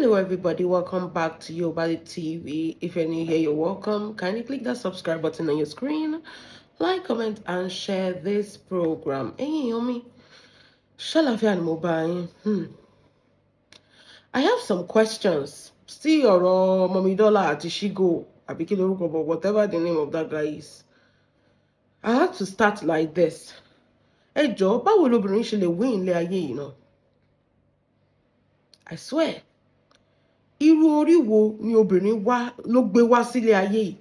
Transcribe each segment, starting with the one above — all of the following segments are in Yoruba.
Hello everybody, welcome back to Yobali TV. If you're new here, you're welcome. Kindly click that subscribe button on your screen, like, comment, and share this program. Hey Yomi, Shalafia and Mobile. I have some questions. See your Mommy Dollar at Ishigo, Abikilo, whatever the name of that guy is. I have to start like this. Hey Joe, báwo lobìnrin ṣe lè win ilé ayé yìí náà? I swear. Irú orí wo ni obìnrin wá ló gbé wá sílé ayé yìí?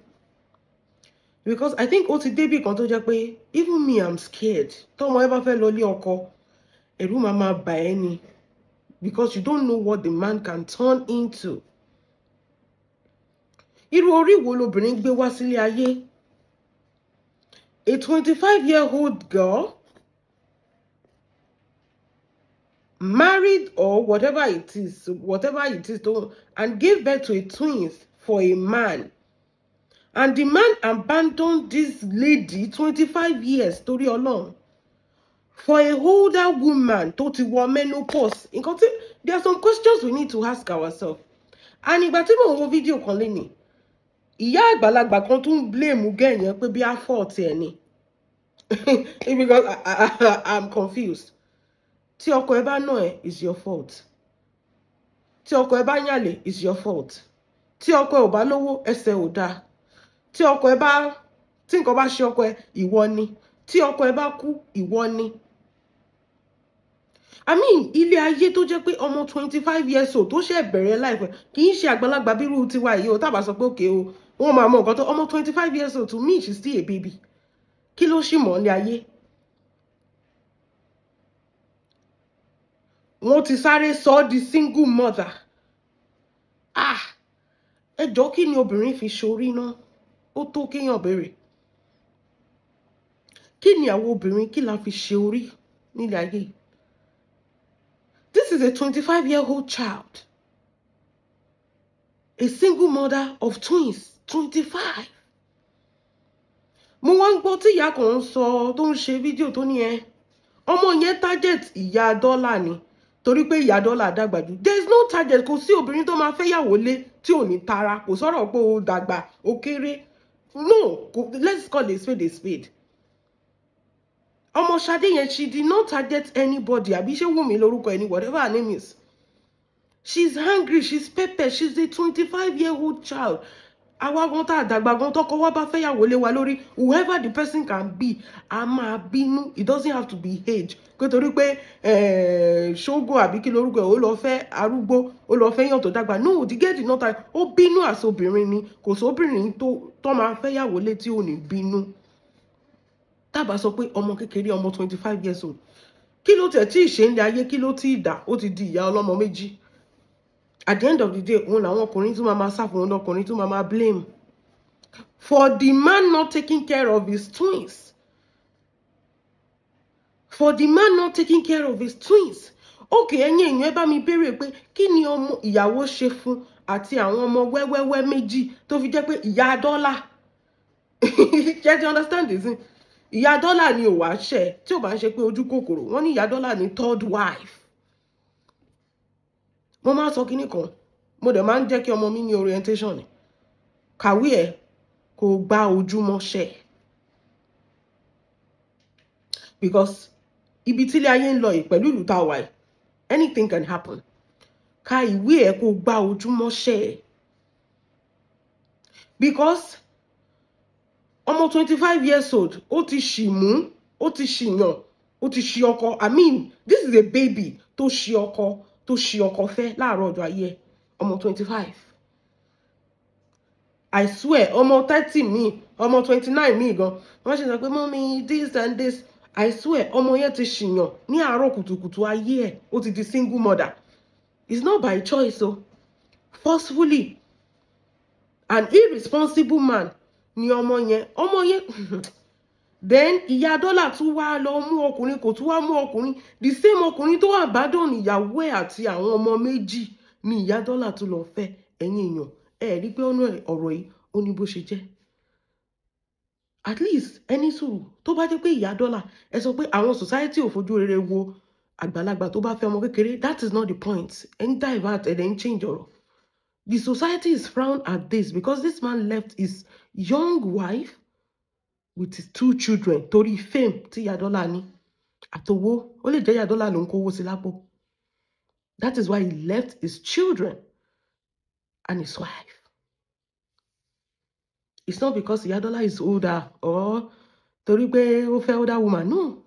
Because I think ó ti débì kan tó jẹ́ pé even me I'm scared. Tọ́mọ ẹ bá fẹ́ lọ lé ọkọ, ẹ̀rù máa bà ẹ́ ni. Because you don't know what the man can turn into. Irú orí wo lobìnrin gbé wá sílé ayé? A 25-year-old girl married or whatever it is, and gave birth to a twins for a man. And the man abandoned this lady 25 years, torí Ọlọ́run, for a older woman tó ti wọ menopause. There are some questions we need to ask ourselves. And ìgbà tí mo wo fídíò kan lénìí, ìyá àgbàlagbà kan tún blame girl yẹn pé bí a fault ẹ̀ ni. Because I'm confused. Tí ọkọ ẹ bá nà ẹ́ is your fault. Tí ọkọ ẹ bá yàlè is your fault. Tí ọkọ ẹ ò bá lówó ẹsẹ̀ ò dáa. Tí nǹkan bá ṣe ọkọ ẹ ìwọ ni. Tí ọkọ ẹ bá kú ìwọ ni. I mean, ilé ayé tó jẹ́ pé ọmọ 25 years old tó ṣe bẹ̀rẹ̀ life kì í ṣe àgbàlagbà bírú tiwa yìí o, tá bá sọ pé okay o, wọ́n máa mọ nǹkan tó ọmọ 25 years old, to me she's still a baby. Kí ló ṣì mọ̀ ilé ayé? Wọ́n ti sáré sọ di single mother. Ẹjọ́ kí ni obìnrin fi ṣorí náà? Ó tó kéèyàn béèrè. Kí ni àwọn obìnrin kí la fi ṣe orí nílé ayé? This is a 25-year-old child. A single mother of twins, 25. Mo wá ń gbọ́ tí ìyá kan ń sọ tó ń ṣe fídíò tó ní ọmọ yẹn target ìyá dọ́là ni. Torí pé ìyá dọ́là dàgbà jù. There is no target. Kò sí obìnrin tó máa fẹ́ yàwó lé tí ò ní tara. Kò sọ̀rọ̀ pé ó dàgbà, ó kéré. No, let's call a spade a spade. Ọmọ Ṣadé yẹn, she did not target anybody. Àbí ṣé Wùmí lórúkọ ẹni, whatever her name is. She's hungry, she's peppered, she's a 25-year-old child. Àwa gan tá dàgbà gan tọ́kọ wa bá fẹ́ yàwó lé wa lórí, whoever the person can be, a máa bínú. It doesn't have to be age. Kó torí pé ṣógó àbí kí lórúkọ ẹ̀ ó lọ fẹ́ arúgbó, ó lọ fẹ́ yàn tó dàgbà. No, the girl did not target. Ó bínú as obìnrin ni. Kò sóbìnrin tó máa fẹ́ yàwó lé tí ò ní bínú. Tá bá sọ pé ọmọ kékeré, ọmọ 25 years old. Kí ló tẹ̀ tí ìṣe ń lé ayé, kí ló tí ì dà, ó ti di ìyá ọlọ́mọ méjì. At the end of the day, òun làwọn ọkùnrin tún máa sá fún, òun ọkùnrin tún máa blame for the man not taking care of his twins. For the man not taking care of his twins. Okay, ẹ̀yin èèyàn ẹ bá mi béèrè pé kí ni ọmọ ìyàwó ṣe fún àti àwọn ọmọ wẹ́wẹ́wẹ́ méjì tó fi jẹ́ pé ìyá dọ́là. Ṣé you understand this? Ìyá dọ́là ni ò wá ṣẹ̀ tí ò bá ń ṣe pé ojú kòkòrò. Wọ́n ní ìyá dọ́là ní third wife. Mo máa sọ kíní kan, mo dẹ̀ máa ń jẹ́ kí ọmọ mi ní orientation ni. Kàwé ẹ̀ kò gba ojúmọ́ ṣẹ̀. Because ibi tílé ayé ń lọ yìí pẹ̀lú ìlú tá a wà yìí, anything can happen. Ka ìwé ẹ̀ kò gba ojúmọ́ ṣẹ̀. Because ọmọ 25 years old, ó ti ṣì mú, ó ti ṣìyàn, ó ti ṣì ọkọ. I mean, this is a baby tó ṣì ọkọ fẹ́ láàárọ̀ ọjọ́ ayé. Ọmọ 25. I swear, ọmọ 30 mi, ọmọ 29 mi gan. Wọ́n ṣe sọ pé mommy this and this. I swear, ọmọ yẹn ti ṣìyàn ní àárọ̀ kùtùkùtù ayé ẹ̀. Ó ti di single mother. It's not by choice, so forcefully. An irresponsible man ni ọmọ yẹn. Then ìyá dọ́là tún wá lọ mú ọkùnrin, kò tún wá mú ọkùnrin. The same ọkùnrin tó wà abandon ìyàwó ẹ̀ àti àwọn ọmọ méjì ni ìyá dọ́là tún lọ fẹ́. Ẹ̀yin èèyàn, ẹ rí pé ọ̀nà ọ̀rọ̀ yìí ó ní bó ṣe jẹ́. At least ẹni sùúrù tó bá jẹ́ pé ìyá dọ́là ẹ sọ pé àwọn society ò fojú rere wo àgbàlagbà tó bá fẹ́ ọmọ kékeré, that is not the point. And divert and then change ọ̀rọ̀. The society is frowned at this because this man left his young wife with his 2 children torí fame tí Ìyá Dọ́là ní àtowó. Ó lè jẹ́ Ìyá Dọ́là ló ń kówó sí lápò. That is why he left his children and his wife. It's not because Ìyá Dọ́là is older or torí pé ó fẹ́ older woman. No.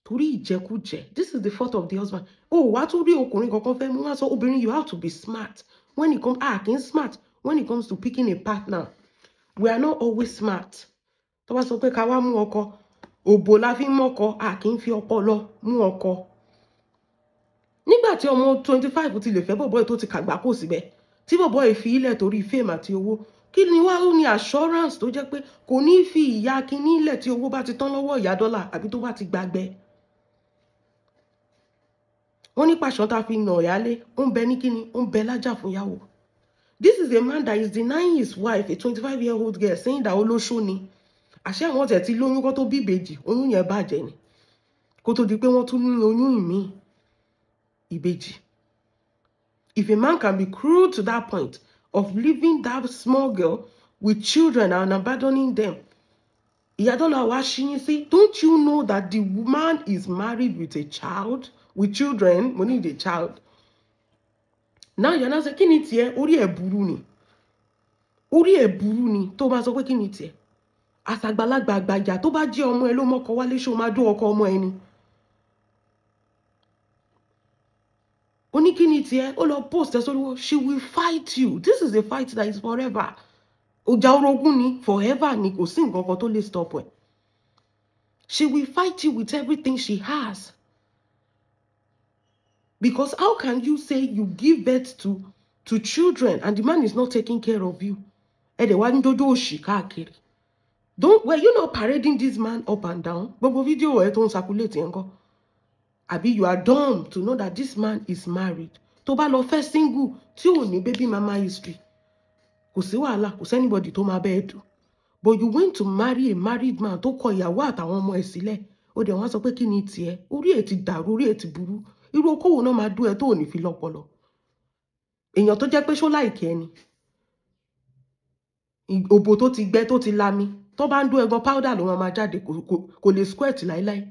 Torí ìjẹkújẹ. This is the fault of the husband. Oh, wá tún rí ọkùnrin kankan fẹ́ mú wá sọ obìnrin, you have to be smart. When it comes, smart. When it comes to picking a partner, we are not always smart. Tó bá sọ pé ká wá mú ọkọ, òbò la fi mọ́kọ, kì í fi ọpọlọ mú ọkọ. Nígbà tí ọmọ 25 ti lè fẹ́ bọ̀bọ́ tó ti kàgbà kò síbẹ̀, tí bọ̀bọ́ ẹ̀ fi ilẹ̀ torí fame àti owó, kí ni wá ó ní assurance tó jẹ́ pé kò ní fi ìyá kíní ilẹ̀ tí owó bá ti tán lọ́wọ́ Ìyá Dọ́là àbí tó bá ti gbàgbẹ́. Wọ́n ní pàṣán tá fi nà ìyálé, ó ń bẹ ní kíni, ó ń bẹ lájà fún ìyàwó. This is a man that is denying his wife, a 25-year-old girl, saying that olóṣó ni. Àṣé àwọn tẹ̀ tí lóyún kó tó bí ìbejì, oyún yẹn bàjẹ́ ni. Kó tó di pé wọ́n tún ní oyún ìmí ìbejì. If a man can be cruel to that point of leaving that small girl with children and abandoning them, Ìyá Dọ́là wá ṣíyín sí, don't you know that the woman is married with a child, with children, we need a child. Now you're not saying, kí ni tiẹ̀, orí ẹ̀ burú ni. Orí ẹ̀ burú ni, tó bá sọ pé kí ni tiẹ̀. Àṣàgbàlagbà àgbàjà tó bá jẹ́ ọmọ ẹ ló mọ́kọ wálé, ṣó máa dó ọkọ ọmọ ẹni. Ó ní kí ni tiẹ̀, ó lọ post ẹ sórí, she will fight you. This is a fight that is forever. Ọjà orogún ni, forever ni, kò sí nǹkan kan tó lè stop ẹ. She will fight you with everything she has. Because how can you say you give birth to children and the man is not taking care of you? Were you not parading this man up and down? Gbogbo video ẹ tó ń circulate yẹn ńkọ́. Àbí you are dumb to know that this man is married. Tó bá lọ fẹ́ single tí ò ní baby mama history. Kò sí wàhálà, kò sí anybody tó máa bẹ́ẹ̀ dù. But you went to marry a married man tó kọ ìyàwó àtàwọn ọmọ ẹ̀ sílẹ̀. Ó dẹ̀ wọ́n sọ pé kí ni tiẹ̀? Orí ẹ̀ ti dàrú, orí ẹ̀ ti burú. Irú okòwò náà máa dún ẹ tó ò ní fi lọ́pọlọ. Èèyàn tó jẹ́ pé ṣó láìkẹ́ ẹni. Òbò tó ti gbẹ tó ti lami. Tó bá ń dún ẹgan powder ló máa jáde, kò lè squirt láíláí.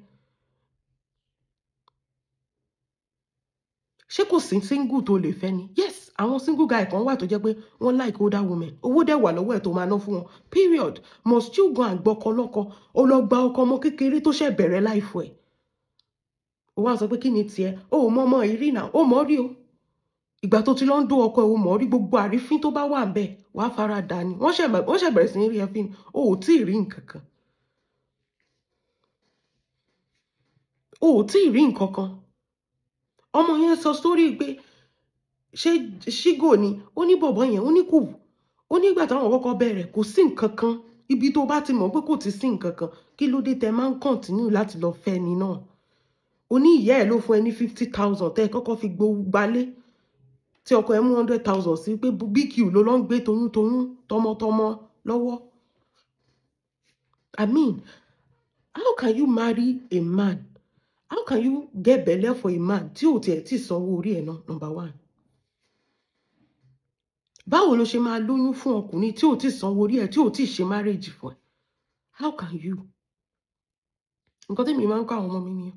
Ṣé kò sí single tó lè fẹ́ ni? Yes, àwọn single guy kan wà tó jẹ́ pé wọ́n like older women. Owó dẹ̀ wà lọ́wọ́ ẹ̀ tó máa ná fún wọn. Period. Must you go and gbọ́kọ lọ́kọ? Ó lọ gba ọkọ ọmọ kékeré tó ṣẹ̀ bẹ̀rẹ̀ life ẹ̀. Ó wá sọ pé kí ni tiẹ̀? Ó mọ ọmọ ìrí náà, ó mọ̀ rí o. Ìgbà tó ti lọ ń dó ọkọ ẹ̀, ó mọ̀ rí gbogbo àrífín tó bá wà ńbẹ̀, wàá fara dà ni. Wọ́n ṣẹ̀ bẹ̀rẹ̀ sí ní rí ẹ fín. O ò tí ì rí nǹkan kan. O ò tí ì rí nǹkan kan. Ọmọ yẹn sọ story pé ṣé ṣígò ni, ó ní bọ̀bọ̀ yẹn, ó ní kù. Ó ní ìgbà táwọn kọ́kọ́ bẹ̀rẹ̀, kò sí nǹkan kan. Ibi tó bá ti mọ̀ pé kò ti sí nǹkan kan, kí ló dé tẹ máa ń continue láti lọ fẹ́ ni náà? Ó ní ìyá ẹ̀ ló fún ẹ ní 50,000 tẹ́ kọ́kọ́ fi gbalé. Tí ọkọ ẹ mú 100,000 sí pé BQ ló lọ ń gbé toyún tọmọtọmọ lọ́wọ́. I mean, how can you marry a man? How can you get belle for a man tí ò tiẹ̀ tí sanwó orí ẹ̀ náà, number one? Báwo ló ṣe máa lóyún fún ọkùnrin tí ò tí sanwó orí ẹ̀, tí ò tí ṣe marriage fún ẹ? How can you? Nǹkan tí mi máa ń kọ́ àwọn ọmọ mi nìyẹn.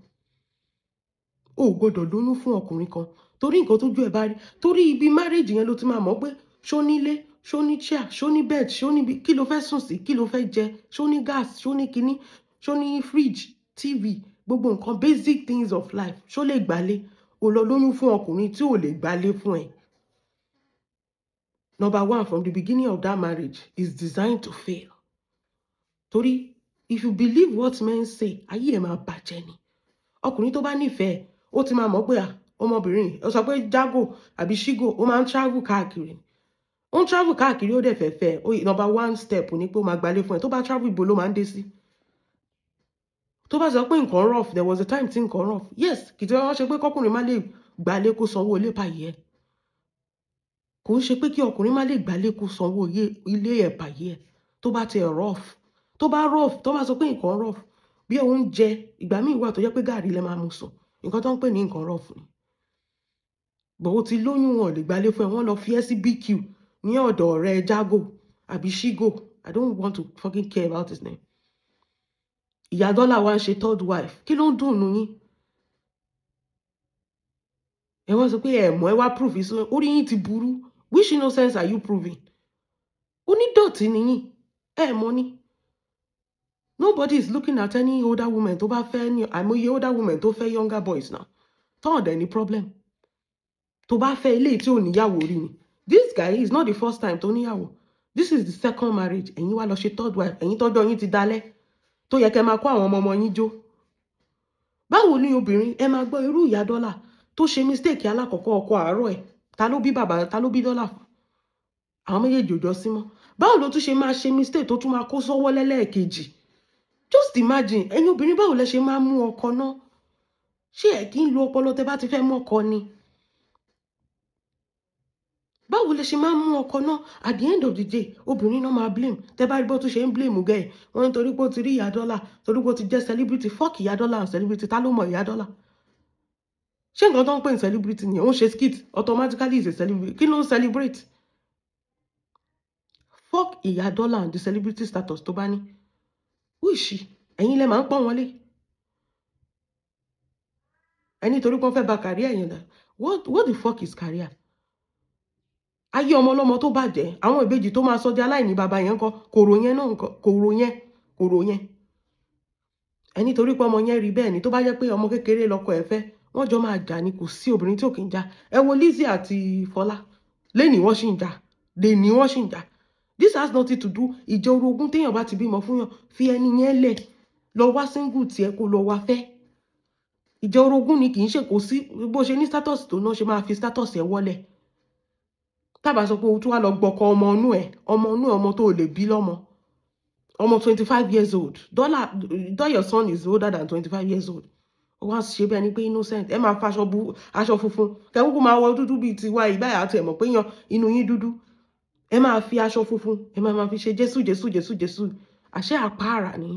O gbọ́dọ̀ lóyún fún ọkùnrin kan torí nǹkan tójú ẹ̀ bá rí. Torí ibi marriage yẹn ló ti máa mọ̀ pé ṣó nílé, ṣó ní chair, ṣó ní bed, ṣó ní kí ló fẹ́ sùn sí, kí ló fẹ́ jẹ, ṣó ní gas, ṣó ní kíní, ṣó ní fridge, TV, gbogbo nǹkan basic things of life, ṣó lè gbálé. O lọ lóyún fún ọkùnrin tí ò lè gbálé fún ẹ. Number one, from the beginning of that marriage is designed to fail. Torí if you believe what men say, ayé ẹ̀ máa bàjẹ́ ni. Ọkùnrin tó bá nífẹ̀ẹ́, ó ti máa mọ̀ pé ọmọbìnrin, ó sọ pé Jago àbí Shigo, ó máa ń travel káàkiri. Ó ń travel káàkiri, ó dẹ̀ fẹ́. Number one step ní pé ó máa gbálé fún ẹ. Tó bá travel, ibo ló máa ń dé sí. Tó bá sọ pé nǹkan rough, there was a time tí nǹkan rough. Yes, kì í tí wọ́n ṣe pé kọ́kùnrin má lè gbálé kó sanwó ilé pàyẹ́. Kò ń ṣe pé kí ọkùnrin má lè gbálé kó sanwó ilé ẹ̀ pàyẹ́. Tó bá ti rough, tó bá sọ pé nǹkan rough, bí oúnjẹ ìgbà míì wà tó jẹ́ pé gàrí lẹ máa mú sùn nǹkan tó ń pè ní nǹkan rọ̀ fún ni bọ̀ ó ti lóyún wọn lè gbalé fún ẹ wọ́n lọ fi ẹ́ sí BQ ní ọ̀dọ̀ ọ̀rẹ́ Jago àbí Shigo I don't want to fucking care about his name ìyá dọ́là wa ń ṣe third wife kí ló ń dùn nù yín ẹ wọ́n sọ pé ẹ mọ̀ ẹ wá proof ìsọ orí yín ti burú which innocence are you proving onídọ̀tí ni yín ẹ mọ̀ ni nobody is looking at any older woman tó bá fẹ́ ní àìmọye older woman tó fẹ́ younger boys now tọ́ ọ̀dẹ̀ ní problem tó bá fẹ́ ilé tí ò níyàwó rí ni this guy is not the first time tó níyàwó this is the second marriage ẹ̀yin wá lọ ṣe third wife ẹ̀yin tọ́jọ́ yín ti dalẹ̀ tó yẹ kẹ́ máa kó àwọn ọmọ yín jó báwo ni obìnrin ẹ máa gbọ́ irú ìyá dọ́là tó ṣe mistake alákọ̀ọ́kọ́ ọkọ àárọ̀ ẹ̀ ta ló bí bàbá ta ló bí dọ́là fún àwọn méjèèjì ò jọ sí mọ́ báwo ló tún ṣe máa ṣe mistake tó tún máa kó sọ́wọ́ lẹ́lẹ́ẹ̀kejì just imagine ẹ̀yin obìnrin báwo lẹ ṣe máa mú ọkọ náà ṣé ẹ kí ń lo ọpọlọ tẹ bá ti fẹ́ mú ọkọ ni báwo lẹ ṣe máa mú ọkọ náà at the end of the day obìnrin náà máa blame tẹ bá rí bó tún ṣe ń blame gẹ wọn nítorí pé ó ti rí ìyá dọ́là torí pé ó ti jẹ́ celebrity fuck ìyá dọ́là and celebrity ta ló mọ ìyá dọ́là ṣé nǹkan tó ń pè ní celebrity ni ó ń ṣe skit automatically is a celebrity kí ló ń celebrate fuck ìyá dọ́là and the celebrity status tó bá ní who is she ẹ̀yin lẹ máa ń pọ́n wọn lé ẹni torí pé wọ́n fẹ́ ba career yẹn dà what the fuck is career ayé ọmọ ọlọ́mọ tó bàjẹ́ àwọn ìbejì tó máa sọ di aláìní bàbá yẹn kọ́ kòrò yẹn náà kòrò yẹn ẹni torí pé ọmọ yẹn rí bẹ́ẹ̀ ni tó bá jẹ́ pé ọmọ kékeré lọ́kọ ẹ̀ fẹ́ wọ́n jọ máa jà ní kò sí obìnrin tí ò kì í jà ẹ wo Lizzy àti Fọlá lẹ́ni wọ́n sì ń jà lẹ́ni wọ́n sì ń jà this has nothing to do ìjọ orogún téèyàn bá ti bímọ fún yàn fi ẹni yẹn lẹ̀ lọ wá single tiẹ̀ kó lọ wá fẹ́ ìjọ orogún ni kì í ṣe kò sí bó ṣe ní status tó náà ṣe máa fi status ẹ̀ wọlẹ̀ tábà sọ pé o tún wá lọ gbọkọ ọmọ inú ẹ̀ ọmọ tó lè bí lọ́mọ ọmọ 25 years old dollar your son is older than 25 years old ó wá ṣe bẹ́ẹ̀ ni pé innocent ẹ máa fa aṣọ funfun kẹ́kúkú máa wọ dúdú bíi tiwa ìbáyà àti ẹ̀mọ̀ pé yan inú yín dúdú ẹ máa fi aṣọ funfun ẹ máa fi ṣe Jésù àṣẹ àpáàrà ni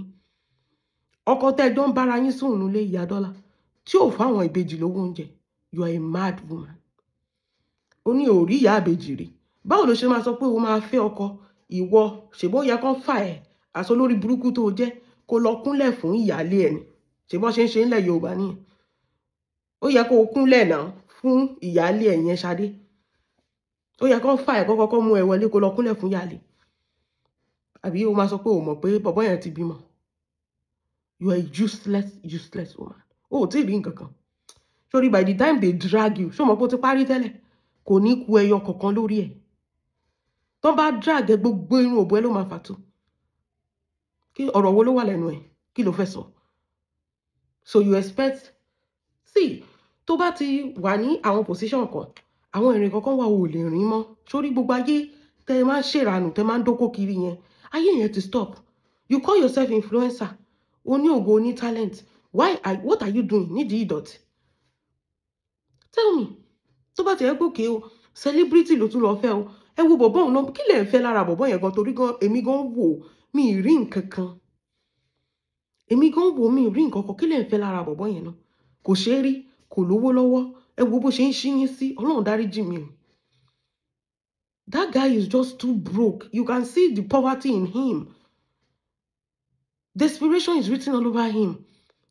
ọkọ tẹ́ jọ ń bára yín sùn nílé ìyá dọ́là tí ò fáwọn ìbejì lówó oúnjẹ you are a mad woman ó ní òrí ìyá àbèjì rè báwo ló ṣe máa sọ pé o máa fẹ́ ọkọ ìwọ ṣèbó yẹ kán fà ẹ́ àṣọ lórí burúkú tó jẹ́ kó lọ kúnlẹ̀ fún ìyáálé ẹ̀ ni ṣèbó ṣe ń ṣe ńlẹ̀ Yorùbá nìyẹn ó yẹ kó o kúnlẹ̀ náà fún ìyáálé ẹ̀ yẹn Ṣadé ó yẹ kán fà ẹ́ kọ́kọ́ mú ẹ wọlé kó lọ kúnlẹ̀ fún ìyáálé àbí o máa sọ pé o mọ̀ pé bọ̀bọ́ yẹn ti bímọ you are a useless woman o ò tí ì rí nǹkan kan sórí by the time they drag you ṣó mọ̀ pé o ti parí tẹ́lẹ̀ kò ní ku ẹyọ kankan lórí ẹ̀ tó bá drag ẹ gbogbo irun òbó ẹ ló máa fàtó kí ọ̀rọ̀ wo ló wà lẹ́nu ẹ̀ kí ló fẹ́ sọ so you expect see tó bá ti wà ní àwọn position kan àwọn ìrìn kankan wà ò lè rìn mọ́ sórí gbogbo ayé tẹ máa ń ṣèrànù tẹ máa ń dókó kiri yẹn ayé yẹn ti stop you call yourself influencer o ní ògo o ní talent what are you doing nídìí ìdọ̀tí tell me tó bá ti ẹ gòkè o celebrity ló tún lọ fẹ́ o ẹ wo bọ̀bọ́ òun náà kí lè ń fẹ́ lára bọ̀bọ́ yẹn gan torí gan èmi gan wò mí rí nǹkan kan èmi gan wò mí rí nǹkan kan kí lè ń fẹ́ lára bọ̀bọ́ yẹn náà kò ṣe é rí kò lówó lọ́wọ́ ẹ wo bó ṣe ń ṣíyín sí Ọlọ́run dáríjì mi o that guy is just too broke you can see the poverty in him desperation is written all over him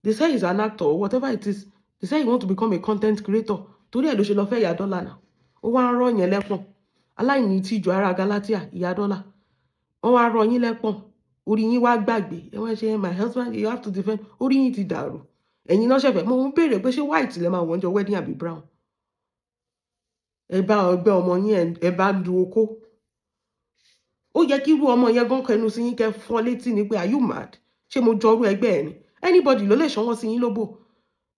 they say he's an actor or whatever it is they say he want to become a content creator torí ẹ̀ ló ṣe lọ fẹ́ ìyá dọ́là náà ó wá ń rọ́ yẹn lẹ́pọ̀n aláìní tíjú ara Galatia ìyá dọ́là wọ́n wá rọ́ yín lẹ́pọ̀n orí yín wá gbàgbé ẹ wọ́n ṣe my husband you have to defend orí yín ti dàrú ẹ̀yin náà ṣẹ̀fẹ̀ mo ń béèrè pé ṣé white lẹ máa wọ́n jọ wedding àbí brown ẹ bá ọgbẹ́ ọmọ yín ẹ bá du okó ó yẹ kí irú ọmọ yẹn gan kẹnu sí yín kẹ fọ́ létí ni pé are you mad ṣé mo jọrú ẹgbẹ́ ẹ ni anybody ló lè ṣọwọ́ sí yín lóbò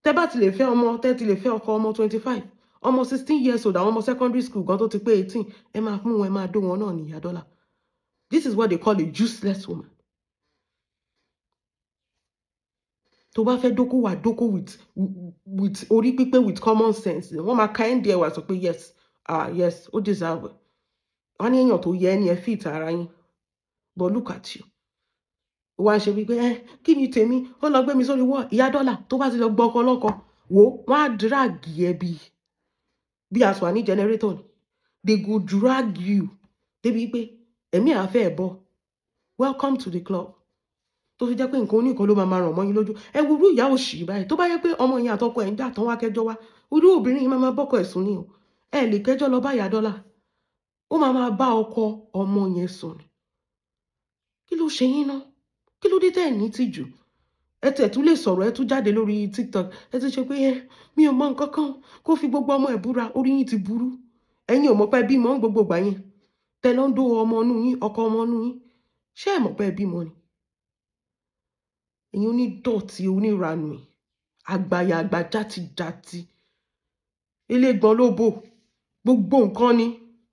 tẹ́ bá ti lè fẹ́ ọmọ tẹ́ ti lè fẹ́ ọkọ ọmọ 25 ọmọ 16 years old àwọn ọmọ secondary school gan tó ti pé 18 ẹ máa mú wọn ẹ máa dó wọn náà ní ìyá dọ́là this is what they call a useless woman tó bá fẹ́ dókó wà dókó with orí pípé with common sense wọ́n máa ka ẹ́ndì ẹ̀ wá sọ pé yes yes ó deserve wọ́n ní èèyàn tó yẹ ẹni ẹ fit ara yín but look at you wá ṣe wípé kí ni tèmi ó lọ gbé mi sórí wọ́ ìyá dọ́là tó bá ti lọ gbọ́ ọkọ lọ́kọ wò wọ́n á drag ẹ bí aṣọ àní generator ni they go drag you débi pé ẹ̀mí àfẹ́ ẹ̀ bọ́ welcome to the club tó fi jẹ́ pé nǹkan oníkan ló máa ràn mọ́ yín lójú ẹ wo irú ìyá òṣì báyìí tó bá yẹ pé ọmọ yẹn àtọkọ ẹ̀ ń jà tán wá kẹjọ́ wá irú obìnrin yìí máa bọ́kọ ẹ̀ sùn ni o ẹ lè kẹjọ́ lọ bá ìyá dọ́là ó máa bá ọkọ ọmọ yẹn sùn ni kí ló ṣe yín náà kí ló dé tẹ́ ẹ̀ ní tìjú ẹ tẹ̀ tún lè sọ̀rọ̀ ẹ tún jáde lórí TikTok ẹ ti ṣe pé mi ò mọ nǹkan kan kó fi gbogbo ọmọ ẹ̀ búra orí yín ti burú ẹ̀yin ò mọ̀ pé bímọ ń gbogbo gbà yẹn tẹ ló ń dó ọmọ inú yín ọkọ ọmọ inú yín ṣé ẹ mọ̀ pé bímọ ni ẹ̀yin onídọ̀tí oníranù àgbàyà àgbà játijàti elégbọn lóbò gbogbo nǹkan ni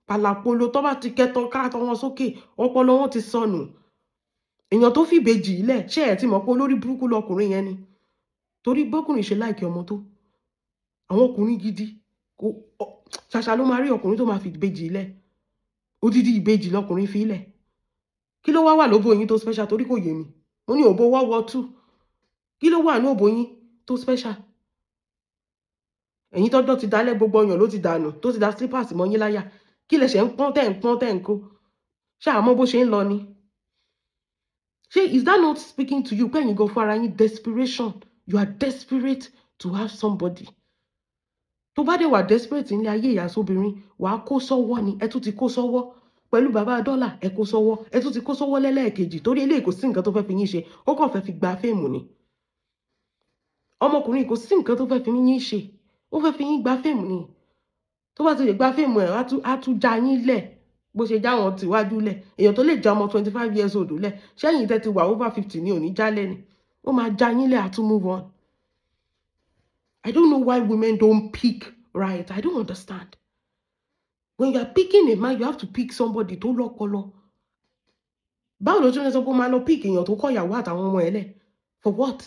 pàlàpolo tó bá ti kẹtọ káàtọ wọn sókè ọpọlọ wọn ti sọnù èèyàn tó fìbejì ilẹ̀ ṣé ẹ ti mọ̀ pé olórí burúkú lọkùnrin yẹn ni torí bọ́kùnrin ṣe láìkí ọmọ tó àwọn ọkùnrin gidi ṣàṣà ló máa rí ọkùnrin tó máa fi ìbejì ilẹ̀ odidi ìbejì lọkùnrin fi ilẹ̀ kí ló wá lóbò yín tó special torí kò yé mi mo ní òbó World War II kí ló wà ní òbó yín tó special ẹ̀yin tọ́jọ́ ti dálẹ̀ gbogbo ọyàn ló ti dànù tó ti da slippers mọ́ yín láyà kí lẹ ṣe ń pọ́n tẹ́ ń kó ṣáà mọ̀ bó ṣe ń lọ ni ṣé is that not speaking to you pé ẹ̀yin gan fún ara yín desperation you are desperate to have somebody tó bá dé wà desperate nílé ayé ìyá sóbìnrin wàá kó sọ́wọ́ ni ẹ tún ti kó sọ́wọ́ pẹ̀lú bàbá dọ́là ẹ kó sọ́wọ́ ẹ tún ti kó sọ́wọ́ lẹ́lẹ́ẹ̀kejì torí eléyìí kò sí nǹkan tó fẹ́ fi yín ṣe ó kàn fẹ́ fi gba fíìmù ni ọmọkùnrin kò sí nǹkan tó fẹ́ fi yín ṣe ó fẹ́ fi yín gba fíìmù ni tó bá ti lè gba fíìmù ẹ̀ á tún já yín lẹ̀ bó ṣe já wọn tìwájú lẹ̀ èèyàn tó lè já ọmọ 25 years old lẹ̀ ṣẹ́yìn tẹ́ ti wà over 50 ní òní jálẹ̀ ni ó máa já yín lẹ̀ á tún move on. I don't know why women don't pick right. I don't understand. When you are picking a man, you have to pick somebody tó lọ́pọlọ. Báwo ló tún lè sọ pé ó máa lọ pick èèyàn tó kọ́ ìyàwó àtàwọn ọmọ ẹ̀ lẹ̀? For what?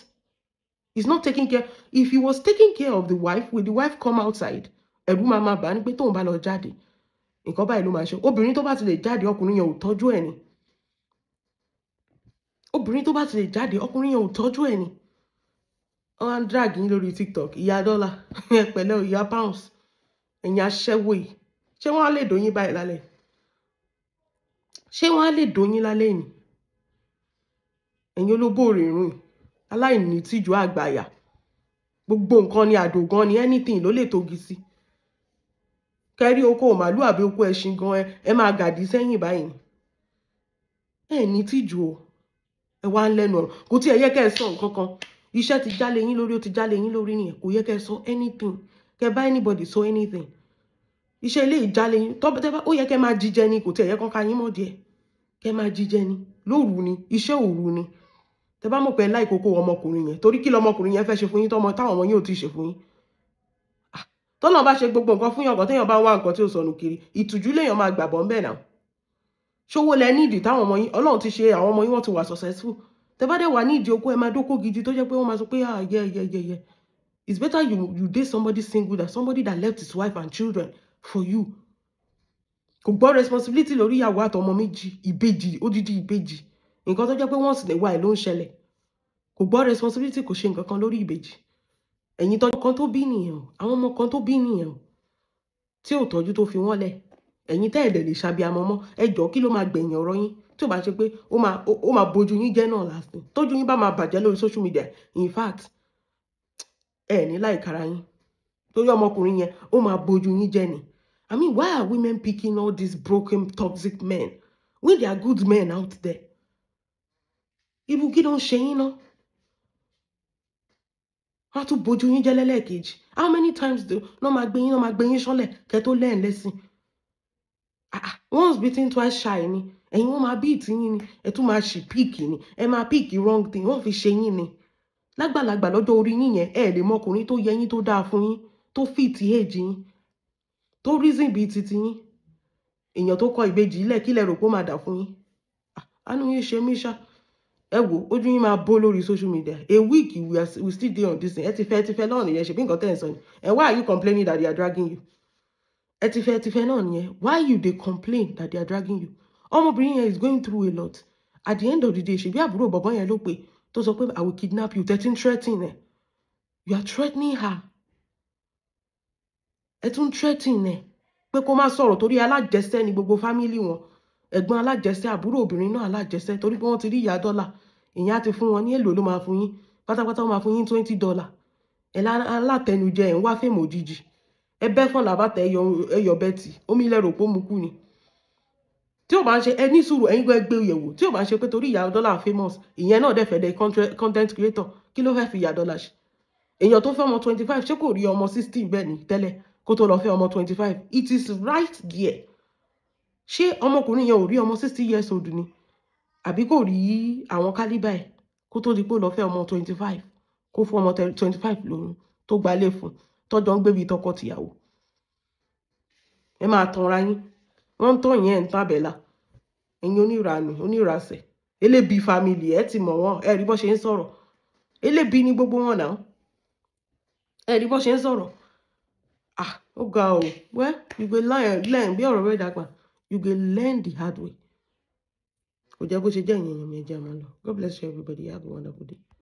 He's not taking care. If he was taking care of the wife, will the wife come outside? Ẹ̀rù máa bà ní pé tóun bá lọ jáde. Nǹkan báyìí ló máa ṣe. Obìnrin tó bá ti lè jáde, ọkùnrin yẹn ò tọ́jú ẹ̀ ni. Obìnrin tó bá ti lè jáde, ọkùnrin yẹn ò tọ́jú ẹ̀ ni. Wọ́n á drag yín lórí TikTok. Ìyá dọ́là, pẹ̀lẹ́ ìyá pounds, ẹ̀yin aṣẹ́wó yìí. Ṣé wọ́n á lè dóyin báyìí lálẹ́? Ṣé wọ́n á lè dóyin lálẹ́ ni? Ẹ̀yin olóbó rìnrìn, aláìní tìjú àgbàyà. Gbogbo nǹkan ni àdògán ni anything ló lè togi sí. Kẹ́rí oko màálù àbí oko ẹṣin gan ẹ máa gàdí sẹ́yìn báyìí. Ẹ ní tìjú o. Ẹ wá ń lẹ́nu ọ̀rọ̀. Kò tí ẹ yẹ kẹ́ ẹ sọ nǹkan kan. Iṣẹ́ ti jálé yín lórí ó ti jálé yín lórí nìyẹn. Kò yẹ kẹ́ ẹ sọ anything. Kẹ́ bá anybody sọ anything. Iṣẹ́ ilé ìjálé yín ó yẹ kẹ́ máa jíjẹ ni kò tí ẹ yẹ kán ká yín mọ́ díẹ̀. Kẹ́ máa jíjẹ ni lóru ni iṣẹ́ òru ni. Tẹ́ bá mọ̀ pé láì kókó ọmọkùnrin yẹn torí kí lọmọkùnrin yẹn fẹ́ ṣe fún yín táwọn ọmọ yín ò tí ì ṣe fún yín. Tọ́nà bá ṣe gbogbo nǹkan fún yàn kan téèyàn bá wá nǹkan tí ó sọnù kiri ìtújú léèyàn máa gbàbọ̀ ń bẹ̀ náà. Ṣówó lẹ ní ìdí táwọn ọmọ yín Ọlọ́run ti ṣe àwọn ọmọ yín wọ́n ti wà successful. Tẹ́ bá dẹ̀ wà ní ìdí okó ẹ máa dókó gidi tó jẹ́ pé wọ́n máa sọ pé yeah. It's better you date somebody single than somebody that left his wife and children for you. Kò gbọ́ responsibility lórí ìyàwó àtọmọ méjì ìbejì odidi ìbejì nǹkan tó jẹ́ pé once in a while ló ń ṣẹlẹ̀. Kò gbọ́ responsibility kò ṣe nǹkan kan lórí ìbejì. Ẹ̀yin tọ́jú kan tó bí nìyẹn o àwọn ọmọ kan tó bí nìyẹn o tí ò tọ́jú tó fi wọ́n lẹ̀ ẹ̀yin tẹ́ ẹ̀dẹ̀ lè ṣàbíamọ mọ́ ẹ jọ̀ọ́ kí ló máa gbẹ̀yìn ọ̀rọ̀ yín tí ò bá ṣe pé ó máa bójú yín jẹ́ náà last tójú yín bá máa bàjẹ́ lórí social media in fact ẹ ní láìkara yín torí ọmọkùnrin yẹn ó máa bójú yín jẹ́ ni. I mean, why are women picking all these broken, toxic men when there are good men out there? Irú kí ló ń ṣe yín náà? Wọ́n á tún bójú yín jẹ́ lẹ́lẹ́kejì. How many times náà máa gbé yín ṣánlẹ̀ kẹ́ tó lẹ́ẹ̀ lẹ́sìn? Once beaten twice shy ni. Ẹ̀yin wọ́n máa beat yín ni. Ẹ tún máa ṣì píìkì ni. Ẹ máa píìkì wrong thing. Wọ́n fi ṣe yín ni. Lágbàlagbà lọ́jọ́ orí yín yẹn ẹ lè mọ ọkùnrin tó yẹ yín tó dáa fún yín tó fit age yín tó reason bíi titi yín. Èèyàn tó kọ ìbejì ilẹ̀ kí lẹ rò pé ó máa dà fún yín. Àánú yín ṣe mí ṣá. Ẹ wò ojú yín máa bó lórí social media. A week we still dey on this thing. Ẹ ti fẹ́ náà nìyẹn ṣe bí nǹkan tẹ́ ẹ̀ sọ ni. And why are you complaining that they are dragging you? Ẹ ti fẹ́ náà nìyẹn. Why you dey complain that they are dragging you? Ọmọbìnrin yẹn is going through a lot. at the end of the day ṣe bí àbúrò bọ̀bọ́ yẹn ló pè tó sọ pé I will kidnap you 13 threatening ẹ you are threatening her ẹ tún threatening ẹ pé kó má sọ̀rọ̀ torí alájẹsẹ́ ni gbogbo fámílì wọn ẹ̀gbọ́n alájẹsẹ́ àbúrò obìnrin náà alájẹsẹ́ torí pé wọ́n ti rí ìyá dọ́là ìyẹn á ti fún wọn ní èlò ló máa fún yín pátápátá wọ́n máa fún yín $20 ẹ̀ alátẹnujẹ ẹ̀ ń wá fèmọ̀ òjijì ẹ bẹ́ fọ́n làbátà ẹyọ bẹ́tì omi ilẹ̀ rò pé ó mu kú ni tí ò bá ń ṣe ẹ ní sùúrù ẹ̀yin gbé yẹ̀wò tí ò bá ń ṣe pé torí ìyá dọ́là famous ìyẹn náà dẹ̀ fẹ́ dẹ content creator kí ló fẹ́ fi ìyá dọ́là ṣe èèyàn tó fẹ́ ọmọ 25 ṣé kò rí ọmọ 16 bẹ́ẹ̀ ni tẹ́lẹ̀ kó tó lọ fẹ́ ọmọ 25 it is right there ṣé ọmọkùnrin yẹn ò rí ọmọ 60 years old ni àbí kò rí àwọn kálíbà ẹ̀ kó tó di pé ó lọ fẹ́ ọmọ 25 kó fún ọmọ 25 lóyún tó gbalé fún tọ́jọ́ ń gbé bíi tọkọ tìyàwó ẹ máa tanra yín wọ́n ń tọ́ yẹn ń tàbẹ̀là ẹ̀yin oníranù onírasẹ̀ elébi family ẹ ti mọ̀ wọ́n ẹ rí bó ṣe ń sọ̀rọ̀ elébi ní gbogbo wọn náà ẹ rí bó ṣe ń sọ̀rọ̀ ó ga o well you go learn bí ọ̀rọ̀ rẹ̀ dàgbà you go learn the hard way kò jẹ́ bó ṣe jẹ́ ìyẹn mi ẹ jẹ́ àmọ́ lọ God bless you everybody have a wonderful day.